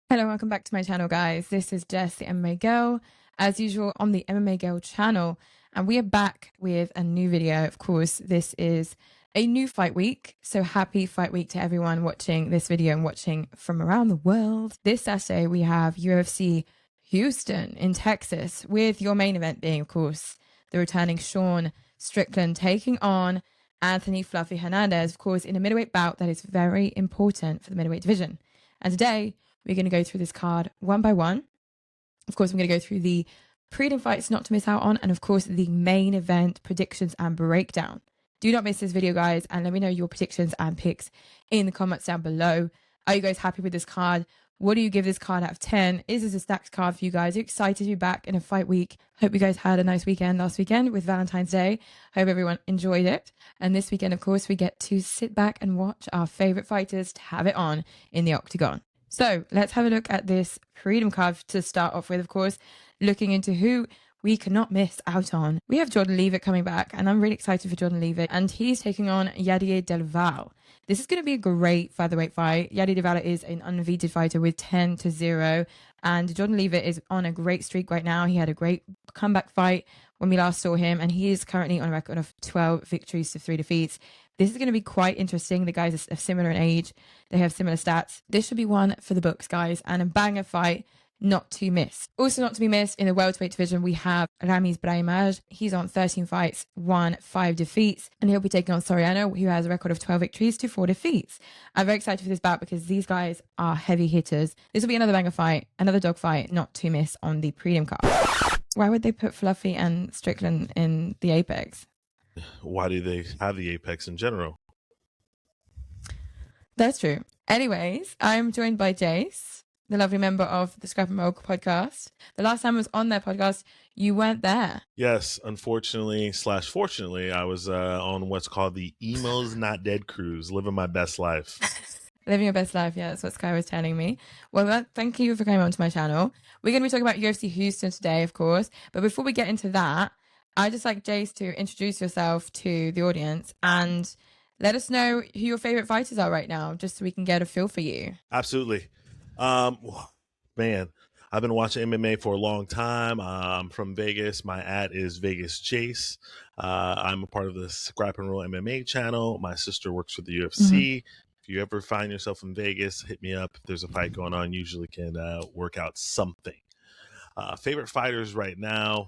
Hello, welcome back to my channel, guys. This is Jess, the MMA Girl, as usual on the MMA Girl channel, and we are back with a new video. Of course, this is a new fight week, so happy fight week to everyone watching this video and watching from around the world. This Saturday, we have UFC Houston in Texas, with your main event being, of course, the returning Sean Strickland taking on Anthony Fluffy Hernandez, of course, in a middleweight bout that is very important for the middleweight division. And today, we're going to go through this card one by one. Of course, I'm going to go through the prelim fights not to miss out on, and of course, the main event predictions and breakdown. Do not miss this video, guys, and let me know your predictions and picks in the comments down below. Are you guys happy with this card? What do you give this card out of 10? Is this a stacked card for you guys? Are you excited to be back in a fight week? Hope you guys had a nice weekend last weekend with Valentine's Day. Hope everyone enjoyed it. And this weekend, of course, we get to sit back and watch our favorite fighters to have it on in the octagon. So let's have a look at this prelim card to start off with, of course, looking into who we cannot miss out on. We have Jordan Leavitt coming back, and I'm really excited for Jordan Leavitt, and he's taking on Yadier Delija. This is going to be a great featherweight fight. Yadier Delija is an undefeated fighter with 10-0, and Jordan Leavitt is on a great streak right now. He had a great comeback fight when we last saw him, and he is currently on a record of 12 victories to 3 defeats. This is going to be quite interesting. The guys are similar in age. They have similar stats. This should be one for the books, guys, and a banger fight not to miss. Also not to be missed, in the welterweight division, we have Ramiz Brahimaj. He's on 13 fights, won 5 defeats, and he'll be taking on Soriano, who has a record of 12 victories to 4 defeats. I'm very excited for this bout because these guys are heavy hitters. This will be another banger fight, another dog fight not to miss on the prelim card. Why would they put Fluffy and Strickland in the Apex? Why do they have the Apex in general? That's true. Anyways, I'm joined by Jace, the lovely member of the Scrap and Roll podcast. The last time I was on their podcast, you weren't there. Yes, unfortunately / fortunately, I was on what's called the Emos Not Dead cruise, living my best life. Living your best life, yeah, that's what Sky was telling me. Well, thank you for coming onto my channel. We're going to be talking about UFC Houston today, of course. But before we get into that, I'd just like Jace to introduce yourself to the audience and let us know who your favorite fighters are right now, just so we can get a feel for you. Absolutely. Man, I've been watching MMA for a long time. I'm from Vegas. My ad is Vegas Jace. I'm a part of the Scrap and Roll MMA channel. My sister works for the UFC. If you ever find yourself in Vegas, hit me up. If there's a fight going on, usually can work out something. Favorite fighters right now,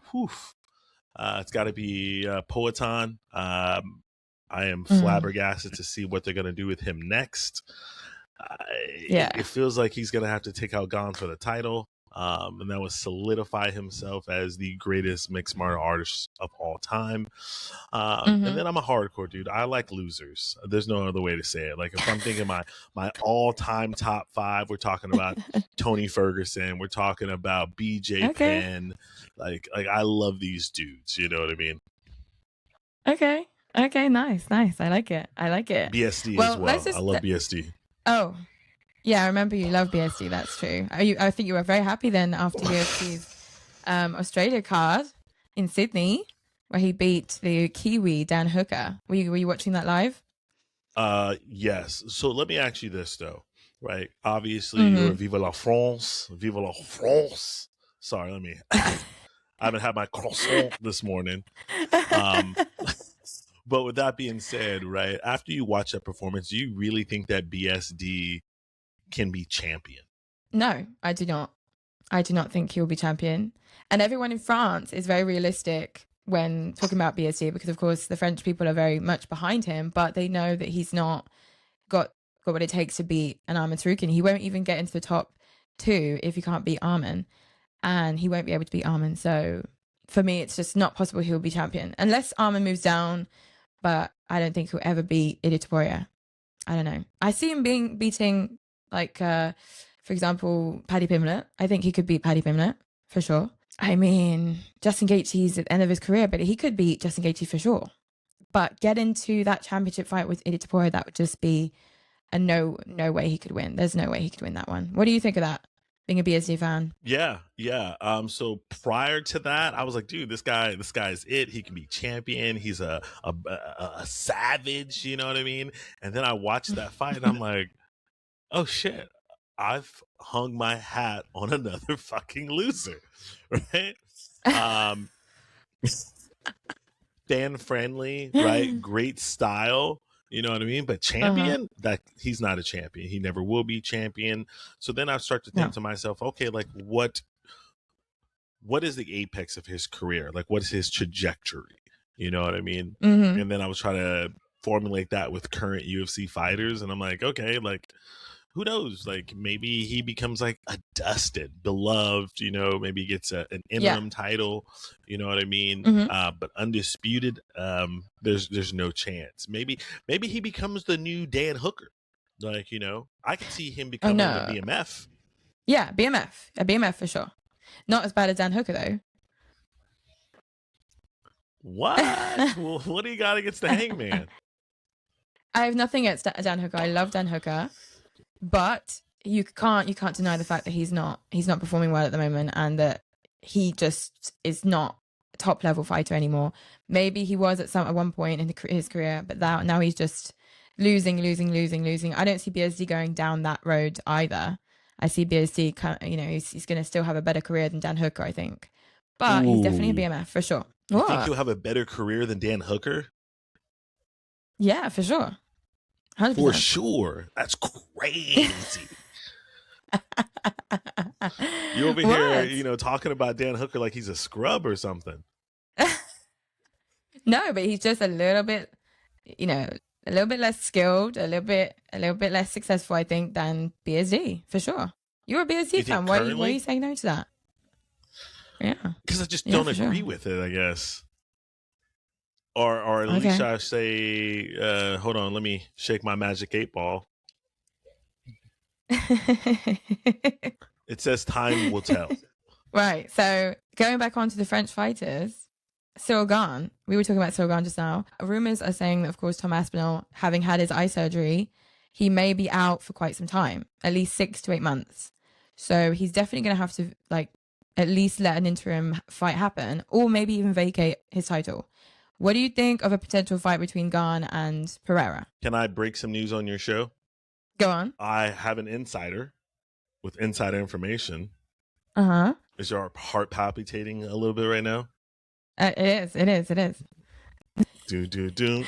it's got to be Poatan. I am flabbergasted to see what they're going to do with him next. It feels like he's going to have to take out Gane for the title. And that would solidify himself as the greatest mixed martial artist of all time. And then I'm a hardcore dude. I like losers. There's no other way to say it. Like if I'm thinking my all-time top 5, we're talking about Tony Ferguson. We're talking about BJ Penn. Like I love these dudes. You know what I mean? Okay, nice. I like it. BSD as well. I love BSD. Oh, yeah, I remember you love BSD. That's true. I think you were very happy then after UFC's Australia card in Sydney, where he beat the Kiwi Dan Hooker. Were you watching that live? Yes. So let me ask you this though, right? Obviously, you're a Vive la France. Vive la France. Sorry, I haven't had my croissant this morning. But with that being said, right, after you watch that performance, do you really think that BSD can be champion? No, I do not. I do not think he will be champion. And everyone in France is very realistic when talking about BSD because, of course, the French people are very much behind him, but they know that he's not got what it takes to beat an Arman Tsarukyan. He won't even get into the top 2 if he can't beat Arman, and he won't be able to beat Arman. So for me, it's just not possible he'll be champion unless Arman moves down. But I don't think he'll ever beat Poirier. I don't know. I see him beating, like, for example, Paddy Pimblett. I think he could beat Paddy Pimblett, for sure. I mean, Justin Gaethje's at the end of his career, but he could beat Justin Gaethje for sure. But get into that championship fight with Poirier, that would just be a no way he could win. There's no way he could win that one. What do you think of that? being a BSD fan? Yeah. So prior to that, I was like, dude, this guy's it. He can be champion. He's a savage. You know what I mean? And then I watched that fight, and I'm like, oh shit, I've hung my hat on another fucking loser, right? Fan friendly, right? Great style. You know what I mean? But champion, that he's not a champion. He never will be champion. So then I start to think to myself, okay, like what is the apex of his career? Like what is his trajectory? You know what I mean? And then I was trying to formulate that with current UFC fighters, and I'm like, okay, like who knows? Like maybe he becomes like a Dustin, beloved, you know, maybe he gets an interim title, you know what I mean? But undisputed, there's no chance. Maybe he becomes the new Dan Hooker. Like, you know, I could see him becoming a BMF. Yeah, BMF. A BMF for sure. Not as bad as Dan Hooker though. What? Well, what do you got against the Hangman? I have nothing against Dan Hooker. I love Dan Hooker. But you can't deny the fact that he's not performing well at the moment, and that he just is not a top level fighter anymore. Maybe he was at one point in his career, but now he's just losing. I don't see BSD going down that road either. I see BSD, you know, he's going to still have a better career than Dan Hooker, I think. But he's definitely a BMF for sure. You think he'll have a better career than Dan Hooker? Yeah, for sure. 100%. For sure. That's crazy. You over here, you know, talking about Dan Hooker like he's a scrub or something. No, but he's just a little bit, you know, a little bit less skilled, a little bit less successful, I think, than BSD, for sure. You're a BSD fan. Why are you saying no to that? Yeah. Because I just don't agree with it, I guess. Or at least I say, hold on, let me shake my magic 8 ball. It says time will tell. Right. So going back onto the French fighters, Cyril Gane, we were talking about Cyril Gane just now. Rumors are saying that, of course, Tom Aspinall, having had his eye surgery, he may be out for quite some time, at least 6 to 8 months. So he's definitely going to have to, like, at least let an interim fight happen, or maybe even vacate his title. What do you think of a potential fight between Gane and Pereira? Can I break some news on your show? Go on. I have an insider with insider information. Is your heart palpitating a little bit right now? It is. Do.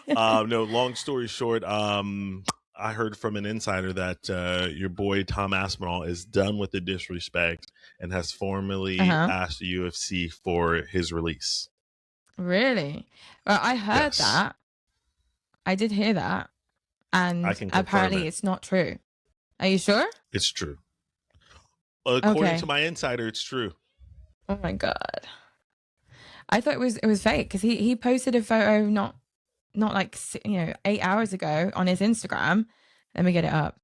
No, long story short, I heard from an insider that your boy Tom Aspinall is done with the disrespect and has formally asked the UFC for his release. Really? Well, I heard that. I did hear that. And apparently it's not true. Are you sure? It's true. According to my insider, it's true. Oh my God. I thought it was fake, because he posted a photo not like, you know, 8 hours ago on his Instagram. Let me get it up.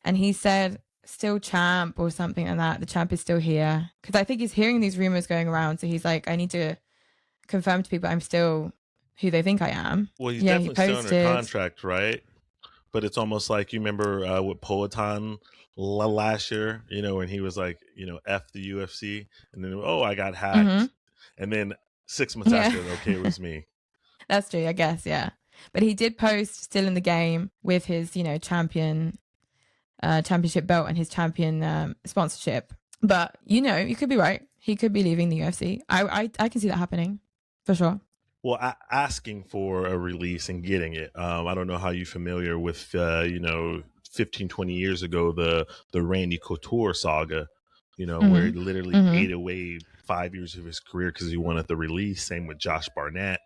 And he said, still champ or something like that. The champ is still here. Because I think he's hearing these rumors going around. So he's like, I need to confirm to people I'm still who they think I am. Well, he's definitely still under contract, right? But it's almost like, you remember with Poatan last year, you know, when he was like, you know, F the UFC. And then, I got hacked. And then 6 months after, okay, it was me. That's true, I guess, yeah. But he did post still in the game with his, you know, championship belt and his champion sponsorship. But, you know, you could be right. He could be leaving the UFC. I can see that happening, for sure. Well, asking for a release and getting it. I don't know how you're familiar with, you know, 15, 20 years ago, the Randy Couture saga, you know, where he literally ate away 5 years of his career because he wanted the release. Same with Josh Barnett.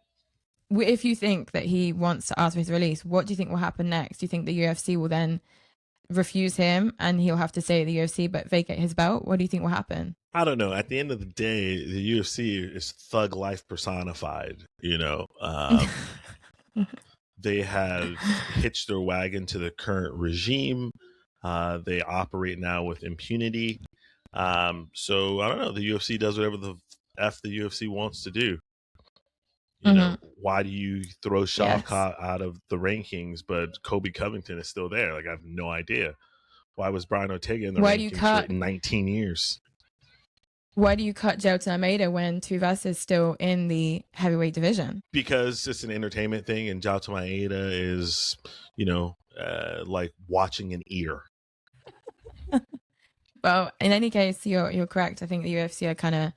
If you think that he wants to ask for his release, what do you think will happen next? Do you think the UFC will then refuse him and he'll have to stay at the UFC but vacate his belt? What do you think will happen? I don't know. At the end of the day, the UFC is thug life personified. You know, they have hitched their wagon to the current regime. They operate now with impunity. So I don't know. The UFC does whatever the F the UFC wants to do. You know, why do you throw Shavkat Yes. out of the rankings, but Kobe Covington is still there? Like, I have no idea. Why was Brian Ortega in the rankings for 19 years? Why do you cut Jailton Almeida when Tuvas is still in the heavyweight division? Because it's an entertainment thing, and Jailton Almeida is, you know, like watching an ear. Well, in any case, you're correct. I think the UFC are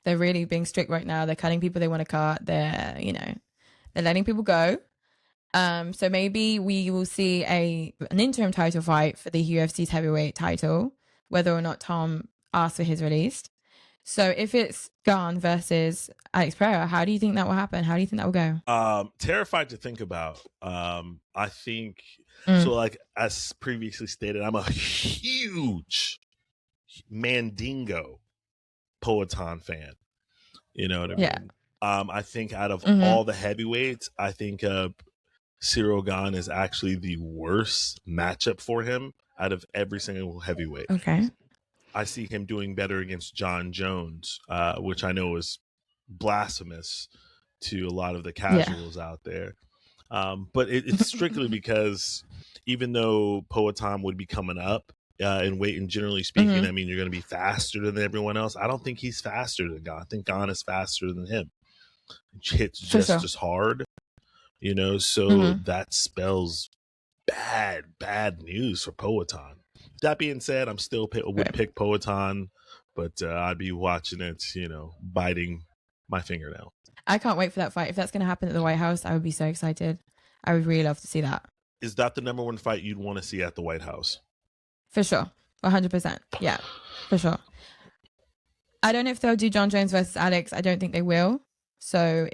they're really being strict right now. They're cutting people they want to cut. They're letting people go. So maybe we will see an interim title fight for the UFC's heavyweight title, whether or not Tom asks for his release. So if it's Gane versus Alex Pereira, how do you think that will happen? How do you think that will go? Terrified to think about. I think so. Like, as previously stated, I'm a huge Mandingo Poatan fan. You know what I mean? I think out of all the heavyweights, I think Cyril Gane is actually the worst matchup for him out of every single heavyweight. Okay. I see him doing better against Jon Jones, which I know is blasphemous to a lot of the casuals out there. But it's strictly because even though Poatan would be coming up in weight, and generally speaking, I mean, you're going to be faster than everyone else. I don't think he's faster than Gane. I think Gane is faster than him. Hits just hard, you know, so that spells bad news for Poatan. That being said, I'm still would pick Poatan, but I'd be watching it, you know, biting my fingernail. I can't wait for that fight. If that's going to happen at the White House, I would be so excited. I would really love to see that. Is that the number one fight you'd want to see at the White House? For sure. 100%. Yeah, for sure. I don't know if they'll do Jon Jones versus Alex. I don't think they will. So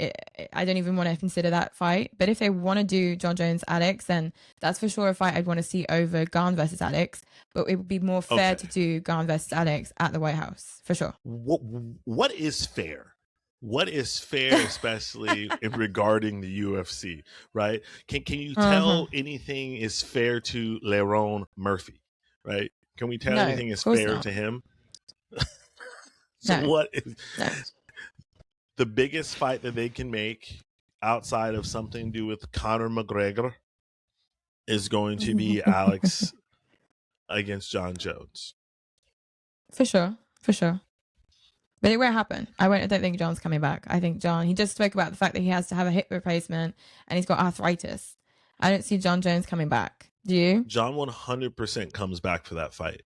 I don't even want to consider that fight. But if they want to do Jon Jones Alex, then that's for sure a fight I'd want to see over Gane versus Alex. But it would be more fair to do Gane versus Alex at the White House, for sure. What is fair? What is fair, especially regarding the UFC, right? Can you tell anything is fair to Lerone Murphy, right? Can we tell anything is fair to him? So what is... No. The biggest fight that they can make outside of something to do with Conor McGregor is going to be Alex against Jon Jones. For sure. But it won't happen. I don't think John's coming back. I think Jon, he just spoke about the fact that he has to have a hip replacement and he's got arthritis. I don't see Jon Jones coming back. Do you? Jon 100% comes back for that fight.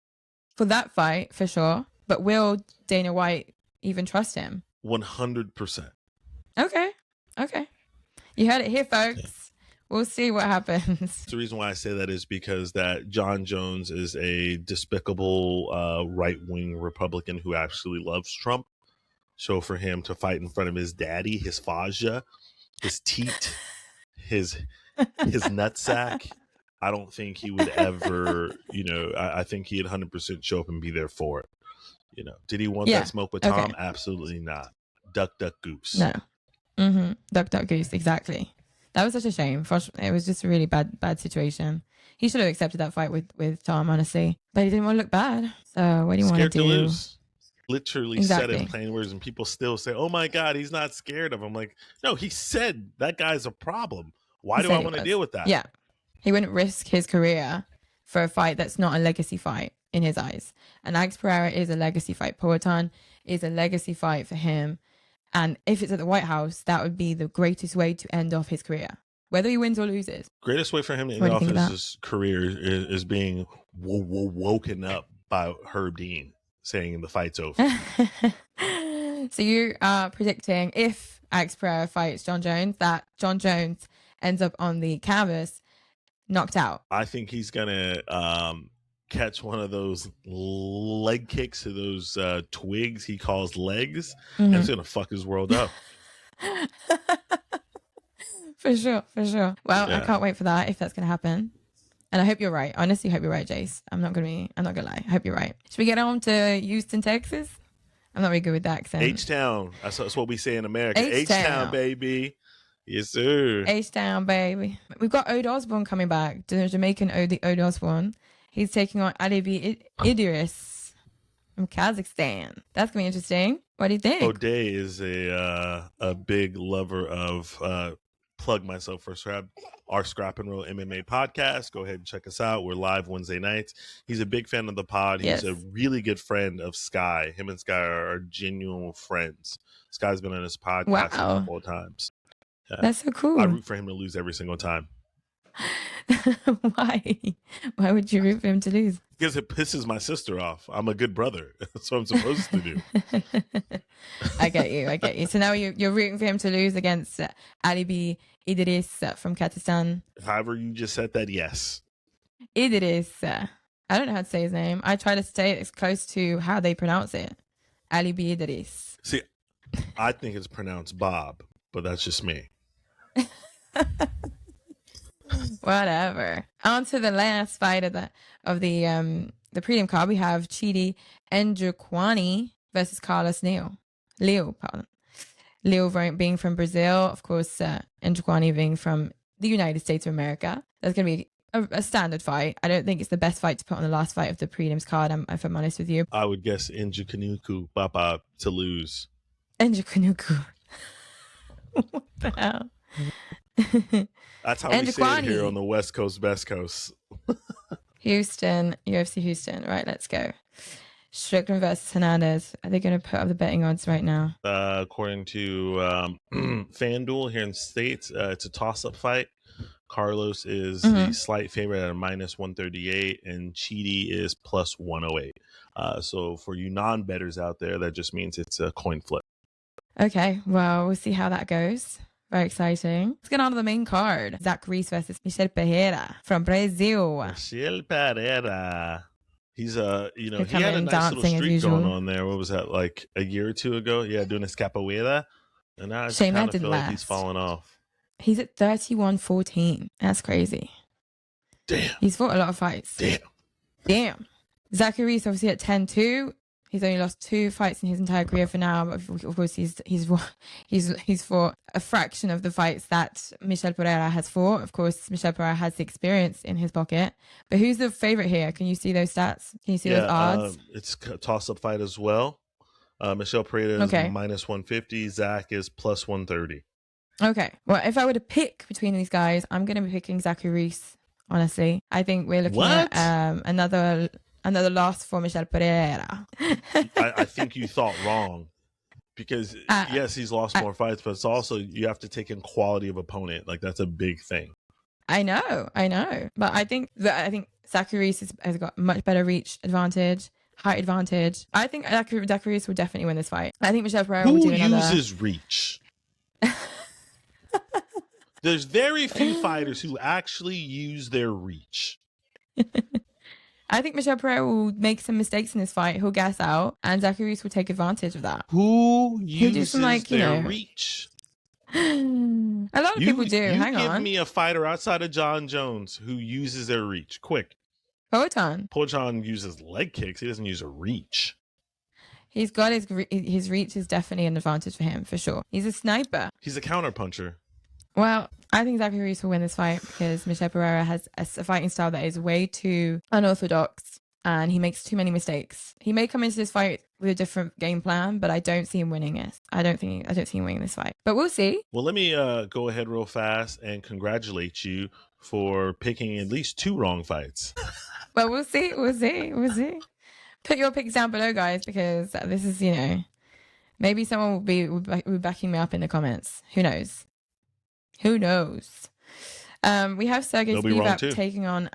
For that fight, for sure. But will Dana White even trust him? 100%. Okay. You heard it here, folks. Okay. We'll see what happens. The reason why I say that is because that Jon Jones is a despicable right-wing Republican who actually loves Trump. So for him to fight in front of his daddy, his Faja, his teat, his nutsack, I don't think he would ever, you know, I think he'd 100% show up and be there for it. You know, did he want that smoke with Tom? Absolutely not. Duck, duck, goose. No. Duck, duck, goose. Exactly. That was such a shame. It was just a really bad situation. He should have accepted that fight with Tom, honestly. But he didn't want to look bad. So what do you want to do? Scared to lose. Literally said in plain words, and people still say, "Oh my God, he's not scared of him." Like, no, he said that guy's a problem. Why do I want to deal with that? Yeah. He wouldn't risk his career for a fight that's not a legacy fight in his eyes. And Alex Pereira is a legacy fight. Poatan is a legacy fight for him. And if it's at the White House, that would be the greatest way to end off his career, whether he wins or loses. Greatest way for him to end off his career is being woken up by Herb Dean saying the fight's over. So you are predicting if Alex Pereira fights Jon Jones, that Jon Jones ends up on the canvas knocked out. I think he's going to catch one of those leg kicks to those twigs he calls legs, and it's going to fuck his world up. For sure. Well, I can't wait for that, if that's going to happen. And I hope you're right. Honestly, hope you're right, Jace. I'm not gonna lie. I hope you're right. Should we get on to Houston, Texas? I'm not really good with that accent. H-Town. That's what we say in America. H-Town, baby. Yes, sir. H-Town, baby. We've got Ode Osborne coming back. The Jamaican Ode Osborne. He's taking on Alibi Idris from Kazakhstan. That's going to be interesting. What do you think? O'Day is a big lover of plug myself for our Scrap and Roll MMA podcast. Go ahead and check us out. We're live Wednesday nights. He's a big fan of the pod. He's a really good friend of Sky. Him and Sky are genuine friends. Sky's been on his podcast a couple of times. That's so cool. I root for him to lose every single time. Why? Why would you root for him to lose? Because it pisses my sister off. I'm a good brother. That's what I'm supposed to do. I get you. So now you're rooting for him to lose against Ali B. Idris from Kazakhstan. However you just said that, yes. Idris. I don't know how to say his name. I try to say it as close to how they pronounce it. Ali B. Idris. See, I think it's pronounced Bob, but that's just me. Whatever. On to the last fight of the prelim card. We have Chidi Njokuani versus Carlos Neal. Leo being from Brazil, of course. Njokuani being from the United States of America. That's going to be a standard fight. I don't think it's the best fight to put on the last fight of the prelims card. If I'm honest with you, I would guess Njokuani Papa to lose. Njokuani. What the hell? That's how we say it here on the West Coast, Best Coast. Houston, UFC Houston. Right, let's go. Strickland versus Hernandez. Are they going to put up the betting odds right now? According to FanDuel here in the States, it's a toss-up fight. Carlos is the slight favorite at a -138, and Chidi is +108. So for you non-bettors out there, that just means it's a coin flip. Okay, well, we'll see how that goes. Very exciting. Let's get on to the main card. Zach Reese versus Michel Pereira from Brazil. Michel Pereira. He's he had a nice little streak going on there. What was that, like a year or two ago? Yeah, doing a capoeira. And now I kind of feel like he's falling off. He's at 31-14. That's crazy. Damn. He's fought a lot of fights. Damn. Zach Reese obviously at 10-2. He's only lost 2 fights in his entire career for now, but of course he's fought a fraction of the fights that Michel Pereira has fought. Of course, Michel Pereira has the experience in his pocket. But who's the favorite here? Can you see those stats? Can you see those odds? It's a toss-up fight as well. Michel Pereira is -150. Zach is +130. Okay. Well, if I were to pick between these guys, I'm going to be picking Zachary Reese, honestly. I think we're looking at another loss for Michel Pereira. I think you thought wrong, because yes, he's lost more fights, but it's also, you have to take in quality of opponent. Like, that's a big thing. I know, but I think Zachary Reese has got much better reach advantage, height advantage. I think Zachary Reese will definitely win this fight. I think Michel Pereira will do another. Who uses reach? There's very few fighters who actually use their reach. I think Michel Pereira will make some mistakes in this fight. He'll gas out, and Zachary Reese will take advantage of that. Who uses their reach? A lot of people do. Hang on. Give me a fighter outside of John Jones who uses their reach. Quick. Poatan uses leg kicks. He doesn't use a reach. He's got his reach is definitely an advantage for him, for sure. He's a sniper. He's a counter puncher. Well, I think Zachary Reese will win this fight because Michel Pereira has a fighting style that is way too unorthodox, and he makes too many mistakes. He may come into this fight with a different game plan, but I don't see him winning it. I don't see him winning this fight, but we'll see. Well, let me go ahead real fast and congratulate you for picking at least 2 wrong fights. Well, we'll see. Put your picks down below, guys, because this is, maybe someone will be backing me up in the comments. Who knows? We have Sergey Spivak taking on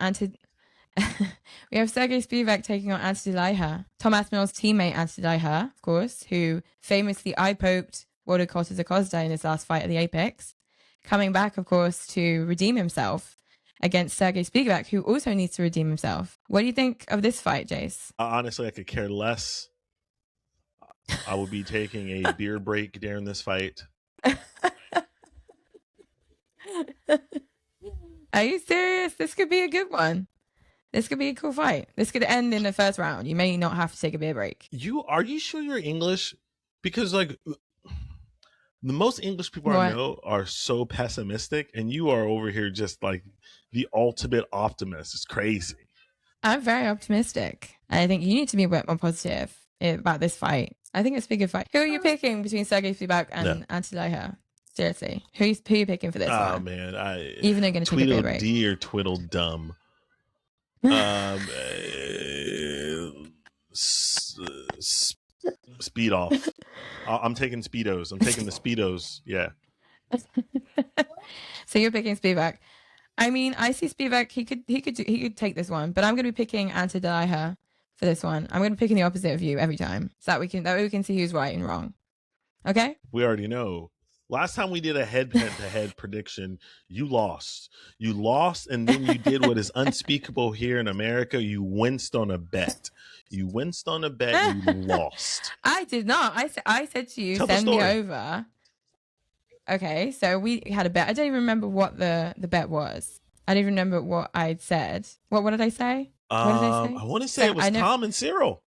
Delija. Thomas Mill's teammate Ante Delija, of course, who famously eye-poked Walter Costa in his last fight at the Apex. Coming back, of course, to redeem himself against Sergey Spivak, who also needs to redeem himself. What do you think of this fight, Jace? Honestly, I could care less. I will be taking a beer break during this fight. Are you serious? This could be a good one. This could be a cool fight. This could end in the first round. You may not have to take a beer break. Are you sure you're English? Because like the most English people I know are so pessimistic, and you are over here just like the ultimate optimist. It's crazy. I'm very optimistic. I think you need to be a bit more positive about this fight. I think it's a big fight. Who are you picking between Sergey Spivak and Delija? Seriously, who are you picking for this one? Oh man, even though going to take a bit of break. Tweedledee or Tweedledum. Speed off. I'm taking Speedos. I'm taking the Speedos. Yeah. So you're picking Spivak. I mean, I see Spivak. He could take this one, but I'm going to be picking Delija for this one. I'm going to be picking the opposite of you every time, so that way we can see who's right and wrong. Okay. We already know. Last time we did a head-to-head prediction, you lost. You lost, and then you did what is unspeakable here in America. You winced on a bet. You winced on a bet. You lost. I did not. I said to you, send me over. Okay, so we had a bet. I don't even remember what the bet was. I don't even remember what I'd said. What did I say? What did I say? I want to say it was Tom and Cyril.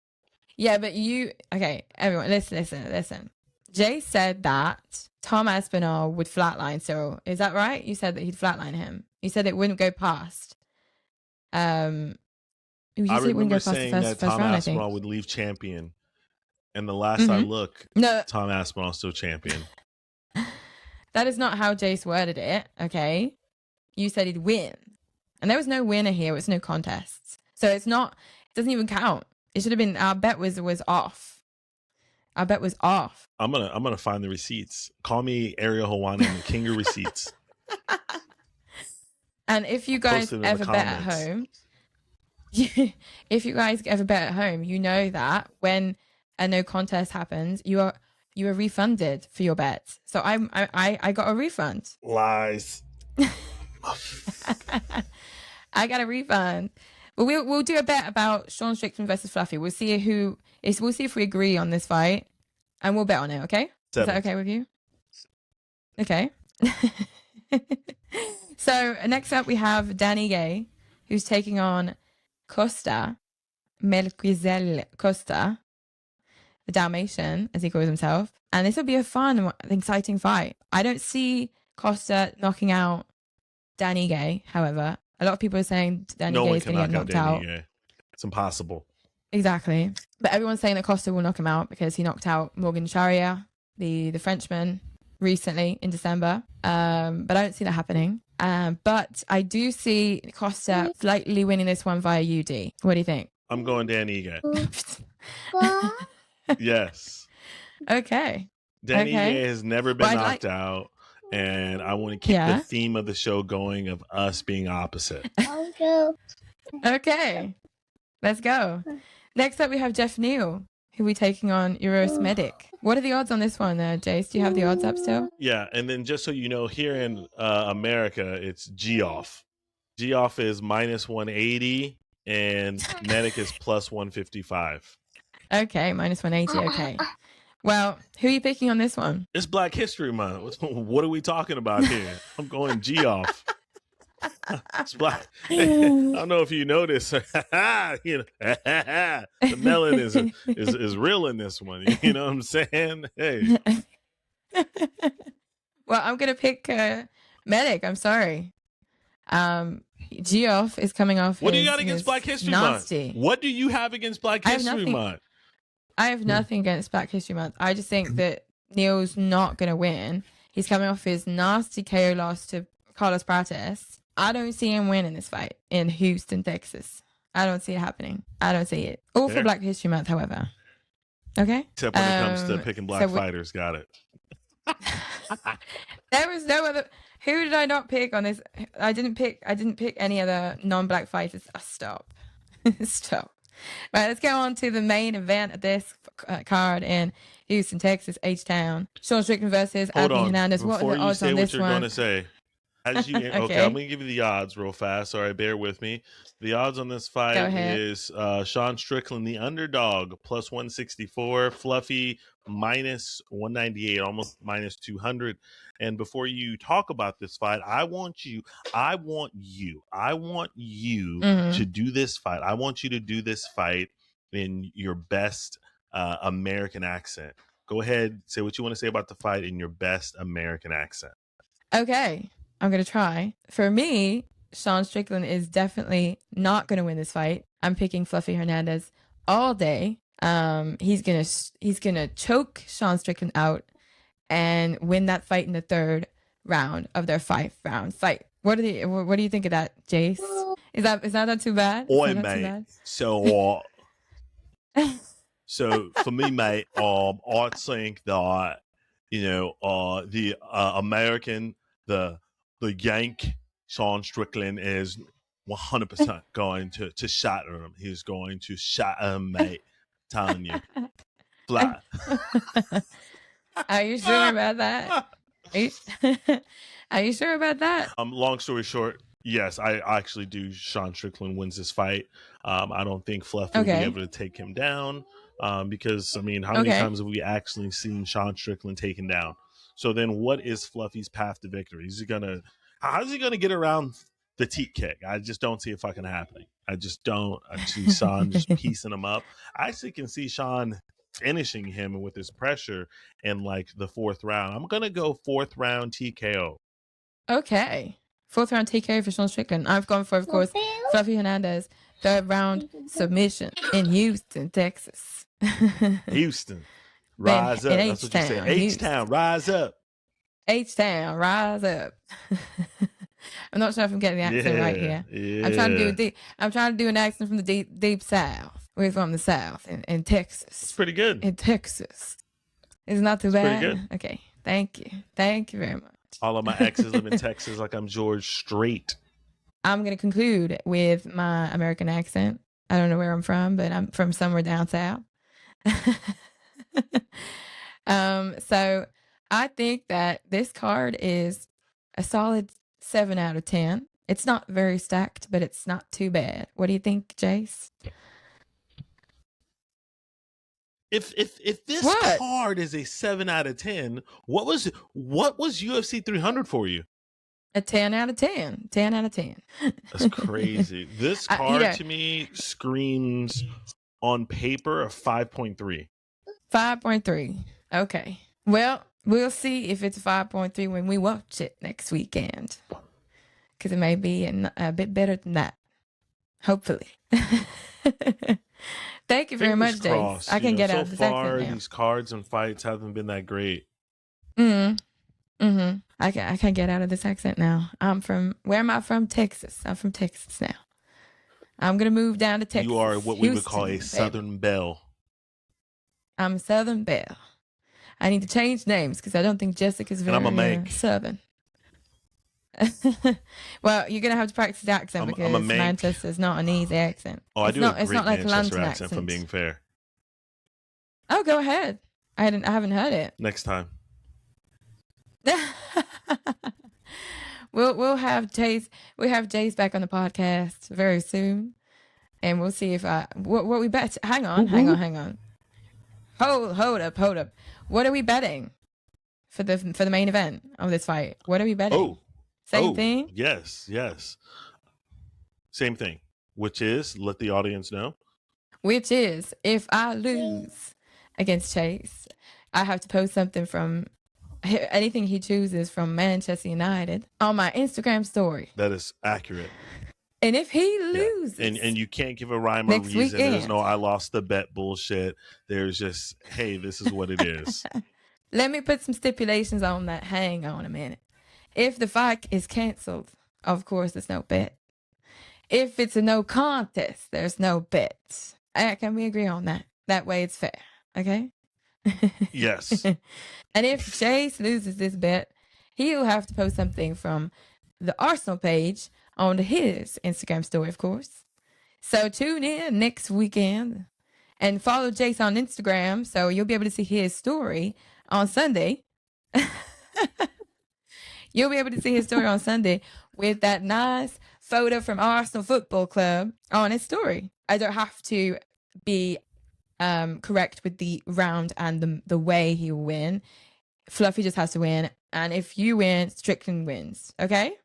Yeah, but okay, everyone, listen. Jay said that Tom Aspinall would flatline Cyril. Is that right? You said that he'd flatline him. You said it wouldn't go past. I remember saying that Tom Aspinall would leave champion. And the last I look, Tom Aspinall still champion. That is not how Jace worded it, okay? You said he'd win. And there was no winner here. It was no contests. So it doesn't even count. It should have been, our bet was off. Our bet was off. I'm gonna find the receipts. Call me Ariel Hawani and the king of receipts. And if you guys ever bet at home, you know that when a no contest happens, you are refunded for your bet. So I got a refund. Lies. I got a refund. But we'll do a bet about Sean Strickland versus Fluffy. We'll see if we agree on this fight, and we'll bet on it. Okay? 7th. Is that okay with you? Okay. So next up we have Gane, who's taking on Costa, Melquizel Costa, the Dalmatian, as he calls himself. And this will be a fun, exciting fight. I don't see Costa knocking out Gane, however. A lot of people are saying Gane is going to get knocked out. It's impossible. Exactly. But everyone's saying that Costa will knock him out because he knocked out Morgan Charrier, the Frenchman, recently in December. But I don't see that happening. But I do see Costa slightly winning this one via UD. What do you think? I'm going Delija. Yes. Okay. Delija has never been knocked out. And I want to keep the theme of the show going of us being opposite. Okay. Let's go. Next up, we have Jeff Neal, who will be taking on Medić. What are the odds on this one, Jace? Do you have the odds up still? Yeah. And then just so you know, here in America, it's G-off. G-off is minus 180 and Medić is plus 155. Okay. Minus 180. Okay. Well, who are you picking on this one? It's Black History Month. What are we talking about here? I'm going G-off. It's black. I don't know if you notice. The melon is real in this one. You know what I'm saying? Hey. Well, I'm gonna pick Medić. I'm sorry. G-off is coming off. What do you got against Black History Month? What do you have against Black History Month? I have nothing against Black History Month. I just think that Neal's not going to win. He's coming off his nasty KO loss to Carlos Prates. I don't see him winning this fight in Houston, Texas. I don't see it happening. I don't see it. All for Black History Month, however. Okay? Except when it comes to picking black fighters. Got it. There was no other... Who did I not pick on this? I didn't pick any other non-black fighters. Stop. Stop. Right, let's go on to the main event of this card in Houston, Texas, H-Town. Sean Strickland versus Anthony Hernandez. What are the odds on this one? Before you say what you're going to say, okay, I'm going to give you the odds real fast. All right, bear with me. The odds on this fight is Sean Strickland, the underdog, plus 164. Fluffy, minus 198, almost minus 200. And before you talk about this fight, I want you to do this fight. I want you to do this fight in your best American accent. Go ahead, say what you want to say about the fight in your best American accent. Okay, I'm going to try. For me, Sean Strickland is definitely not going to win this fight. I'm picking Fluffy Hernandez all day. He's gonna choke Sean Strickland out and win that fight in the third round of their 5-round fight. What do you think of that, Jace? Is that not too bad? Oi, mate. So for me, mate, I think that the American, the Yank Sean Strickland is 100% going to shatter him. He's going to shatter him, mate. Telling you, flat. Are you sure about that? Are you sure about that? Long story short, yes, I actually do. Sean Strickland wins this fight. I don't think Fluffy will be able to take him down because, I mean, how many times have we actually seen Sean Strickland taken down? So then what is Fluffy's path to victory? How's he going to get around the teat kick? I just don't see it fucking happening. I just don't. I see Sean just piecing him up. I actually can see Sean finishing him with his pressure in like the 4th round. I'm going to go 4th round TKO. Okay. 4th round TKO for Sean Strickland. I've gone for, of course, Fluffy Hernandez. 3rd round submission in Houston, Texas. Houston, rise up. That's what you say. H-Town, rise up. H-Town, rise up. I'm not sure if I'm getting the accent right here. Yeah. I'm trying to do an accent from the deep south. We're from the south in Texas. It's pretty good. In Texas. It's not too bad. Pretty good. Okay. Thank you very much. All of my exes live in Texas like I'm George Strait. I'm going to conclude with my American accent. I don't know where I'm from, but I'm from somewhere down south. So I think that this card is a solid 7 out of 10. It's not very stacked, but it's not too bad. What do you think, Jace? If this card is a 7 out of 10, what was UFC 300 for you? A 10 out of 10. 10 out of 10. That's crazy. This card to me screams on paper a 5.3. 5.3. Okay. Well, we'll see if it's 5.3 when we watch it next weekend. Because it may be a bit better than that. Hopefully. Thank you very much, Jace. I can get out of the second now. These cards and fights haven't been that great. I can get out of this accent now. Where am I from? Texas. I'm from Texas now. I'm going to move down to Texas. You are what we would call a Southern Belle. I'm a Southern Belle. I need to change names because I don't think Jessica's very Southern. Well, you're going to have to practice the accent because Manchester is not an easy accent. Oh, it's not like a London accent, if I'm being fair. Oh, go ahead. I haven't heard it. Next time. We'll have Jace back on the podcast very soon, and we'll see if what we bet. Hang on. Hold up. What are we betting for the main event of this fight? What are we betting? Same thing? Yes. Same thing, which is, let the audience know. Which is, if I lose against Chase, I have to post something from anything he chooses from Manchester United on my Instagram story. That is accurate. And if he loses, and you can't give a rhyme or reason. Weekend. There's no I lost the bet bullshit. There's just, hey, this is what it is. Let me put some stipulations on that. Hang on a minute. If the fight is canceled, of course, there's no bet. If it's a no contest, there's no bet. Can we agree on that? That way it's fair. Okay? Yes. And if Chase loses this bet, he'll have to post something from the Arsenal page on his Instagram story, of course. So tune in next weekend and follow Jace on Instagram so you'll be able to see his story on Sunday. You'll be able to see his story on Sunday with that nice photo from Arsenal Football Club on his story. I don't have to be correct with the round and the way he will win. Fluffy just has to win. And if you win, Strickland wins. Okay?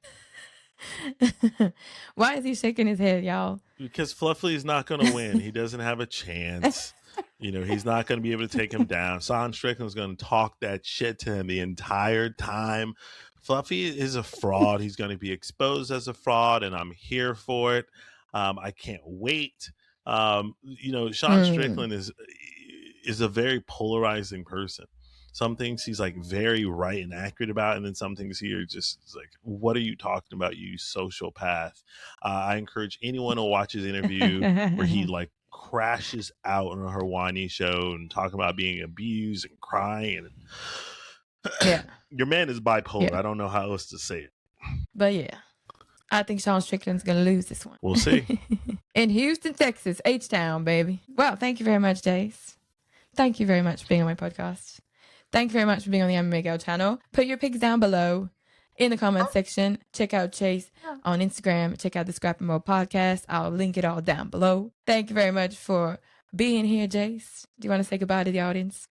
Why is he shaking his head, y'all? Because Fluffy is not going to win. He doesn't have a chance. He's not going to be able to take him down. Sean Strickland's going to talk that shit to him the entire time. Fluffy is a fraud. He's going to be exposed as a fraud, and I'm here for it. I can't wait. Sean Strickland is a very polarizing person. Some things he's like very right and accurate about, and then some things he are just like, what are you talking about, you sociopath? I encourage anyone to watch his interview where he like crashes out on a Hawani show and talking about being abused and crying. And Yeah. your man is bipolar. Yeah. I don't know how else to say it. But yeah, I think Sean Strickland's going to lose this one. We'll see. In Houston, Texas, H-Town, baby. Well, thank you very much, Jace. Thank you very much for being on my podcast. Thank you very much for being on the MMA Girl channel. Put your pics down below in the comment section. Check out Chase on Instagram. Check out the Scrap and Roll podcast. I'll link it all down below. Thank you very much for being here, Jace. Do you want to say goodbye to the audience?